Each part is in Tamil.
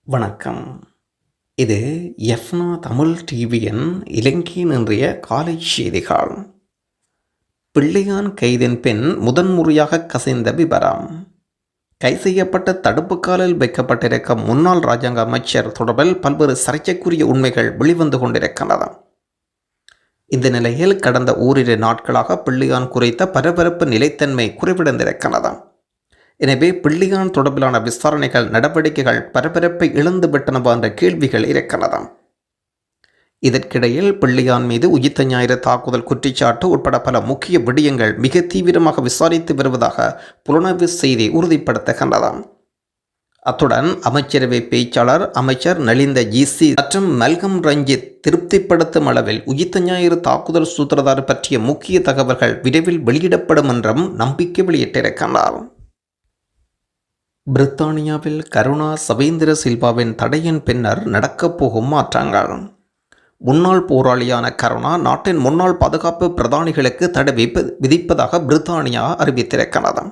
வணக்கம். இது எஃப்னா தமிழ் டிவியின் இலங்கையின் இன்றைய காலை செய்திகள். பிள்ளையான் கைதின் பின் முதன்முறையாக கசிந்த விபரம். கை செய்யப்பட்ட தடுப்பு காலில் வைக்கப்பட்டிருக்கும் முன்னாள் இராஜாங்க அமைச்சர் தொடர்பில் பல்வேறு சர்ச்சைக்குரிய உண்மைகள் வெளிவந்து கொண்டிருக்கின்றன. இந்த நிலையில் கடந்த ஓரிரு நாட்களாக பிள்ளையான் குறித்த பரபரப்பு நிலைத்தன்மை குறைவடைந்திருக்கிறது. எனவே பிள்ளையான் தொடர்பிலான விசாரணைகள் நடவடிக்கைகள் பரபரப்பை இழந்துவிட்டனவா என்ற கேள்விகள் இருக்கிறது. இதற்கிடையில் பிள்ளையான் மீது உயிர்த்த ஞாயிறு தாக்குதல் குற்றச்சாட்டு உட்பட பல முக்கிய விடயங்கள் மிக தீவிரமாக விசாரித்து வருவதாக புலனாய்வு செய்தி உறுதிப்படுத்துகின்றது. அத்துடன் அமைச்சரவை பேச்சாளர் அமைச்சர் நலிந்த ஜிசி மற்றும் மல்கம் ரஞ்சித் திருப்திப்படுத்தும் அளவில் உயிர்த்த ஞாயிறு தாக்குதல் சூத்திரதார் பற்றிய முக்கிய தகவல்கள் விரைவில் வெளியிடப்படும் என்றும் நம்பிக்கை வெளியிட்டிருக்கின்றார். பிரித்தானியாவில் கருணா சவேந்திர சில்வாவின் தடையின் பின்னர் நடக்கப் போகும் மாற்றங்கள். முன்னாள் போராளியான கருணா நாட்டின் முன்னாள் பாதுகாப்பு பிரதானிகளுக்கு தடை விதிப்பதாக பிரித்தானியா அறிவித்திருக்கிறது.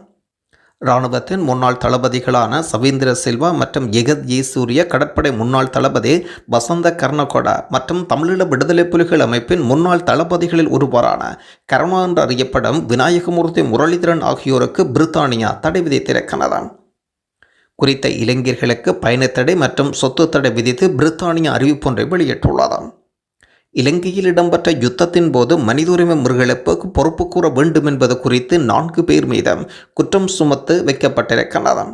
இராணுவத்தின் முன்னாள் தளபதிகளான சவேந்திர சில்வா மற்றும் எகத் ஏசூரிய கடற்படை முன்னாள் தளபதி வசந்த கர்ணகொட மற்றும் தமிழீழ விடுதலை புலிகள் அமைப்பின் முன்னாள் தளபதிகளில் ஒருவரான கருணா என்று அறியப்படும் விநாயகமூர்த்தி முரளிதரன் ஆகியோருக்கு பிரித்தானியா தடை விதித்திருக்கிறது. குறித்த இளைஞர்களுக்கு பயணத்தடை மற்றும் சொத்து தடை விதித்து பிரித்தானியா அறிவிப்பொன்றை வெளியிட்டுள்ளது. இலங்கையில் இடம்பெற்ற யுத்தத்தின் போது மனித உரிமை மீறலுக்கு பொறுப்பு கூற வேண்டும் என்பது குறித்து 4 பேர் மீதும் குற்றம் சுமத்து வைக்கப்பட்டிருக்கிறது.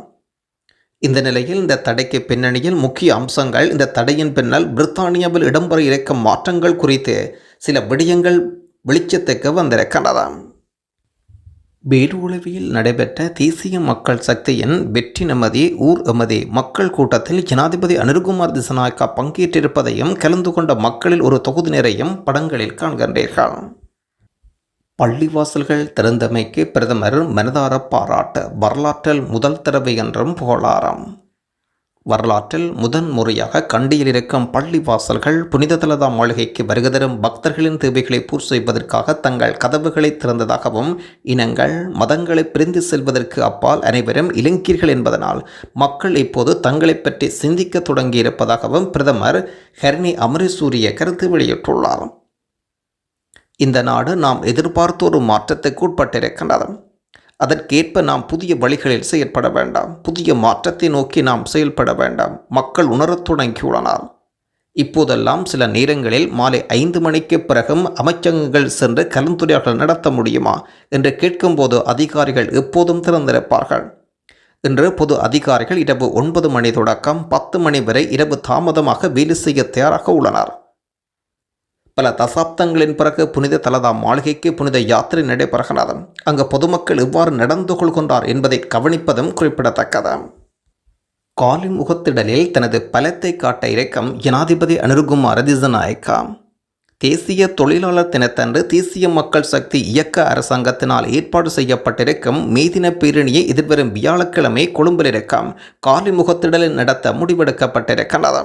இந்த நிலையில் இந்த தடைக்கு பின்னணியில் முக்கிய அம்சங்கள், இந்த தடையின் பின்னால் பிரித்தானியாவில் இடம்பெற இருக்கும் மாற்றங்கள் குறித்து சில விடயங்கள் வெளிச்சத்துக்கு வந்திருக்கின்றன. பேருளவியில் நடைபெற்ற தேசிய மக்கள் சக்தியின் வெற்றி நமதே ஊர் எமதே மக்கள் கூட்டத்தில் ஜனாதிபதி அனுர்குமார் திசாநாயக்கா பங்கேற்றிருப்பதையும் கலந்து கொண்ட மக்களில் ஒரு தொகுதியினரையும் படங்களில் காண்கின்றீர்கள். பள்ளிவாசல்கள் திறந்தமைக்கு பிரதமர் மனதார பாராட்டு. வரலாற்றில் முதல் தடவை என்றும் புகழாரம். வரலாற்றில் முதன்முறையாக கண்டியில் இருக்கும் பள்ளிவாசல்கள் புனித தலதா மாளிகைக்கு வருகை தரும் பக்தர்களின் தேவைகளை பூர்த்தி செய்வதற்காக தங்கள் கதவுகளை திறந்ததாகவும் இனங்கள் மதங்களை பிரிந்து செல்வதற்கு அப்பால் அனைவரும் இலங்கையர்கள் என்பதனால் மக்கள் இப்போது தங்களை பற்றி சிந்திக்க தொடங்கியிருப்பதாகவும் பிரதமர் ஹரணி அமரசூரிய கருத்து வெளியிட்டுள்ளார். இந்த நாடு நாம் எதிர்பார்த்த ஒரு மாற்றத்துக்கு உட்பட்டிருக்கின்றது. அதற்கேற்ப நாம் புதிய வழிகளில் செயற்பட வேண்டாம். புதிய மாற்றத்தை நோக்கி நாம் செயல்பட வேண்டாம். மக்கள் உணரத் தொடங்கியுள்ளனர். இப்போதெல்லாம் சில நேரங்களில் மாலை 5 மணிக்கு பிறகும் அமைச்சகங்கள் சென்று கலந்துரையாடல் நடத்த முடியுமா என்று கேட்கும்போது அதிகாரிகள் எப்போதும் திறந்திருப்பார்கள். இன்று பொது அதிகாரிகள் இரவு 9 மணி தொடக்கம் 10 மணி வரை இரவு தாமதமாக வேலை செய்ய தயாராக உள்ளனர். பல தசாப்தங்களின் பிறகு புனித தலதா மாளிகைக்கு புனித யாத்திரை நடைபெறுகிறது. அங்கு பொதுமக்கள் எவ்வாறு நடந்து கொள்கின்றார் என்பதை கவனிப்பதும் குறிப்பிடத்தக்கது. காலி முகத்திடலில் தனது பலத்தை காட்ட இருக்கும் ஜனாதிபதி அனுர்குமார திசாநாயக்கா. தேசிய தொழிலாளர் தினத்தன்று தேசிய மக்கள் சக்தி இயக்க அரசாங்கத்தினால் ஏற்பாடு செய்யப்பட்டிருக்கும் மேதின பேரணியை எதிர்வரும் வியாழக்கிழமை கொழும்பில் இருக்கும் காலி முகத்திடலில் நடத்த முடிவெடுக்கப்பட்டிருக்கிறது.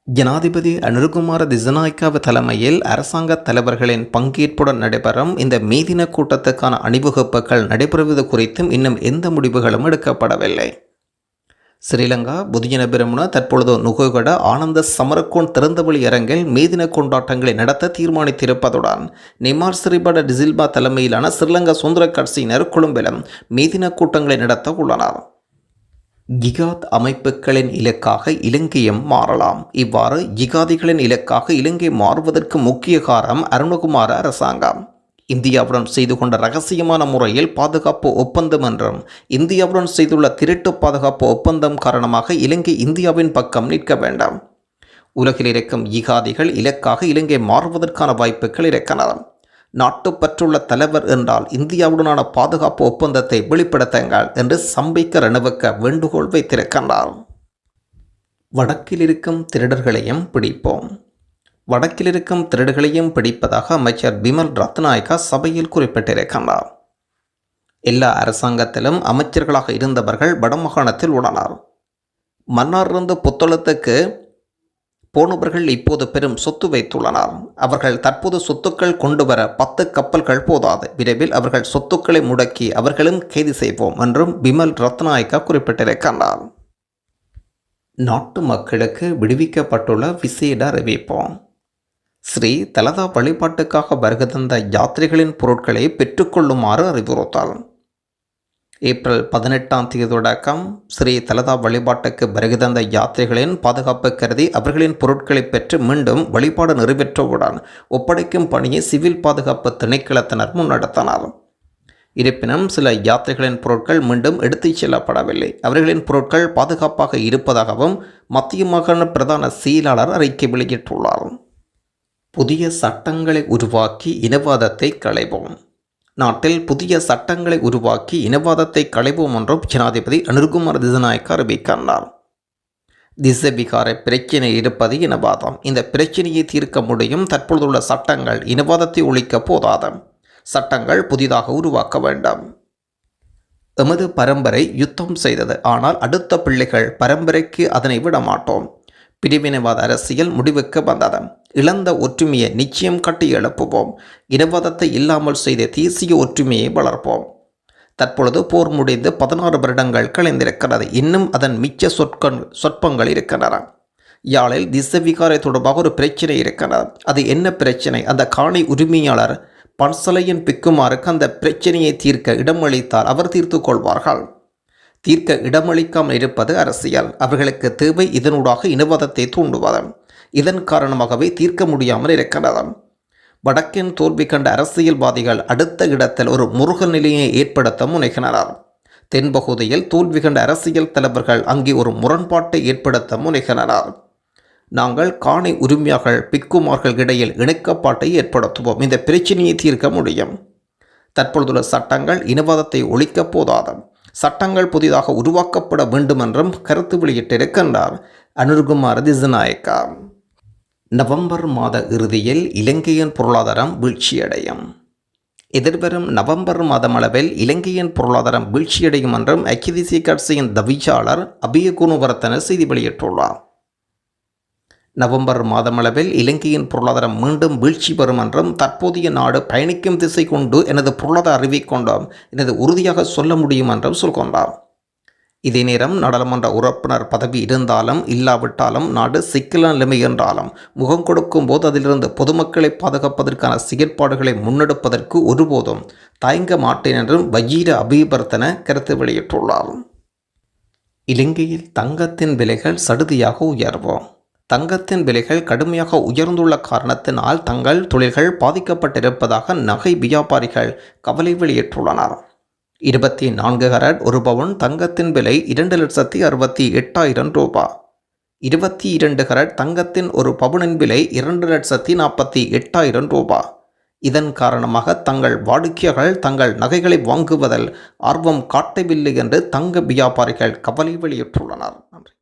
ஜனாதிபதி அனுர்குமார திசாநாயக்கா தலைமையில் அரசாங்க தலைவர்களின் பங்கேற்புடன் நடைபெறும் இந்த மேதின கூட்டத்துக்கான அணிவகுப்புகள் நடைபெறுவது குறித்தும் இன்னும் எந்த முடிவுகளும் எடுக்கப்படவில்லை. ஸ்ரீலங்கா பொதுஜன பெரமுன தற்பொழுது நுகோகொட ஆனந்த சமரகோன் திறந்தவெளி அரங்கில் மேதின கொண்டாட்டங்களை நடத்த தீர்மானித்திருப்பதுடன் நிமார் சிறிபட டிசில்பா தலைமையிலான ஸ்ரீலங்கா சுதந்திர கட்சியினர் கொழும்பிலும் மேதின கூட்டங்களை நடத்த உள்ளனர். ஜிகாத் அமைப்புகளின் இலக்காக இலங்கையும் மாறலாம். இவ்வாறு ஜிகாதிகளின் இலக்காக இலங்கை மாறுவதற்கு முக்கிய காரணம் அருணகுமார அரசாங்கம் இந்தியாவுடன் செய்து கொண்ட இரகசியமான முறையில் பாதுகாப்பு ஒப்பந்தம் என்றும் இந்தியாவுடன் செய்துள்ள திருட்டு பாதுகாப்பு ஒப்பந்தம் காரணமாக இலங்கை இந்தியாவின் பக்கம் நிற்க வேண்டாம். உலகில் இருக்கும் ஜிகாதிகள் இலக்காக இலங்கை மாறுவதற்கான வாய்ப்புகள் இருக்கின்றன. நாட்டுப்பற்றுள்ள தலைவர் என்றால் இந்தியாவுடனான பாதுகாப்பு ஒப்பந்தத்தை வெளிப்படுத்துங்கள் என்று சம்பிக்க ரணவுக்க வேண்டுகோள் வைத்திருக்கின்றார். வடக்கில் இருக்கும் திருடர்களையும் பிடிப்போம். வடக்கில் இருக்கும் திருடர்களையும் பிடிப்பதாக அமைச்சர் பிமல் ரத்நாயக்கா சபையில் குறிப்பிட்டிருக்கின்றார். எல்லா அரசாங்கத்திலும் அமைச்சர்களாக இருந்தவர்கள் வடமாகாணத்தில் உள்ளனர். மன்னாரிலிருந்து புத்தளத்துக்கு போனவர்கள் இப்போது பெரும் சொத்து வைத்துள்ளனர். அவர்கள் தற்போது சொத்துக்கள் கொண்டு வர 10 கப்பல்கள் போதாது. விரைவில் அவர்கள் சொத்துக்களை முடக்கி அவர்களும் கைது செய்வோம் என்றும் பிமல் ரத்நாயக்கா குறிப்பிட்டிருக்கின்றார். நாட்டு மக்களுக்கு விடுவிக்கப்பட்டுள்ள விசேட அறிவிப்பு. ஸ்ரீ தலதா வழிபாட்டுக்காக வருகை தந்த யாத்திரைகளின் பொருட்களை பெற்றுக்கொள்ளுமாறு அறிவுறுத்தல். ஏப்ரல் 18ஆம் தேதி தொடக்கம் ஸ்ரீ தலதா வழிபாட்டுக்கு வருகை தந்த யாத்திரைகளின் பாதுகாப்பு கருதி அவர்களின் பொருட்களை பெற்று மீண்டும் வழிபாடு நிறைவேற்றவுடன் ஒப்படைக்கும் பணியை சிவில் பாதுகாப்பு திணைக்களத்தினர் முன்னெடுத்தனர். இருப்பினும் சில யாத்திரைகளின் பொருட்கள் மீண்டும் எடுத்துச் செல்லப்படவில்லை. அவர்களின் பொருட்கள் பாதுகாப்பாக இருப்பதாகவும் மத்திய மாகாண பிரதான செயலாளர் அறிக்கை வெளியிட்டுள்ளார். புதிய சட்டங்களை உருவாக்கி இனவாதத்தை களைவோம். நாட்டில் புதிய சட்டங்களை உருவாக்கி இனவாதத்தை களைவோம் என்றும் ஜனாதிபதி அனுர்குமார் திசாநாயக்க அறிவிக்கின்றார். திசவிகார பிரச்சினை இருப்பது இனவாதம். இந்த பிரச்சினையை தீர்க்க முடியும். தற்பொழுதுள்ள சட்டங்கள் இனவாதத்தை ஒழிக்க போதாது. சட்டங்கள் புதிதாக உருவாக்க வேண்டும். எமது பரம்பரை யுத்தம் செய்தது. ஆனால் அடுத்த பிள்ளைகள் பரம்பரைக்கு அதனை விட மாட்டோம். பிரிவினைவாத அரசியல் முடிவுக்கு வந்தது. இழந்த ஒற்றுமையை நிச்சயம் கட்டி எழுப்புவோம். இனவாதத்தை இல்லாமல் செய்த தேசிய ஒற்றுமையை வளர்ப்போம். தற்பொழுது போர் முடிந்து 16 வருடங்கள் கழிந்திருக்கிறது. இன்னும் அதன் மிச்ச சொற்பங்கள் இருக்கின்றன. யாழில் திசவிகாரை தொடர்பாக ஒரு பிரச்சனை இருக்கிறது. அது என்ன பிரச்சனை? அந்த காணி உரிமையாளர் பன்சலையின் பிக்குமாருக்கு அந்த பிரச்சனையை தீர்க்க இடமளித்தால் அவர் தீர்த்து கொள்வார்கள். தீர்க்க இடமளிக்காமல் இருப்பது அரசியல். அவர்களுக்கு தேவை இதனூடாக இனவாதத்தை தூண்டுவது. இதன் காரணமாகவே தீர்க்க முடியாமல் இருக்கிறது. வடக்கின் தோல்வி கண்ட அரசியல்வாதிகள் அடுத்த இடத்தில் ஒரு முருகல் நிலையை ஏற்படுத்த முனைகின்றனர். தென்பகுதியில் தோல்வி கண்ட அரசியல் தலைவர்கள் அங்கே ஒரு முரண்பாட்டை ஏற்படுத்த முனைகின்றனர். நாங்கள் காணி உரிமையாளர்கள் பிக்குமார்கள் இடையில் இணக்கப்பாட்டை ஏற்படுத்துவோம். இந்த பிரச்சனையை தீர்க்க முடியும். தற்பொழுதுள்ள சட்டங்கள் இனவாதத்தை ஒழிக்கப் போதாது. சட்டங்கள் புதிதாக உருவாக்கப்பட வேண்டும் என்றும் கருத்து வெளியிட்டிருக்கின்றார் அனுர்குமார் திசாநாயக்க. நவம்பர் மாத இறுதியில் இலங்கையின் பொருளாதாரம் வீழ்ச்சியடையும். எதிர்வரும் நவம்பர் மாதமளவில் இலங்கையின் பொருளாதாரம் வீழ்ச்சியடையும் என்றும் ஐக்கிய தேசிய கட்சியின் தவிசாளர் அபிய குணவர்த்தன செய்தி வெளியிட்டுள்ளார். நவம்பர் மாதமளவில் இலங்கையின் பொருளாதாரம் மீண்டும் வீழ்ச்சி பெறும் என்றும் தற்போதைய நாடு பயணிக்கும் திசை கொண்டு எனது பொருளாதார அறிவை கொண்டும் எனது உறுதியாக சொல்ல முடியும் என்றும் சொல்கின்றார். இதே நேரம் நாடாளுமன்ற உறுப்பினர் பதவி இருந்தாலும் இல்லாவிட்டாலும் நாடு சிக்கலான நிலைமை என்றாலும் முகம் கொடுக்கும் போது அதிலிருந்து பொதுமக்களை பாதுகாப்பதற்கான செயற்பாடுகளை முன்னெடுப்பதற்கு ஒருபோதும் தயங்க மாட்டேன் என்றும் வஜீர அபிவர்த்தன கருத்து வெளியிட்டுள்ளார். இலங்கையில் தங்கத்தின் விலைகள் சடுதியாக உயர்வோம். தங்கத்தின் விலைகள் கடுமையாக உயர்ந்துள்ள காரணத்தினால் தங்கள் தொழில்கள் பாதிக்கப்பட்டிருப்பதாக நகை வியாபாரிகள் கவலை வெளியிட்டுள்ளனர். 24 கரட் ஒரு பவுன் தங்கத்தின் விலை 2,68,000 ரூபாய். 22 கரட் தங்கத்தின் ஒரு பவுனின் விலை 2,48,000 ரூபாய். இதன் காரணமாக தங்கள் வாடிக்கையாளர்கள் தங்கள் நகைகளை வாங்குவதில் ஆர்வம் காட்டவில்லை என்று தங்க வியாபாரிகள் கவலை வெளியிட்டுள்ளனர். நன்றி.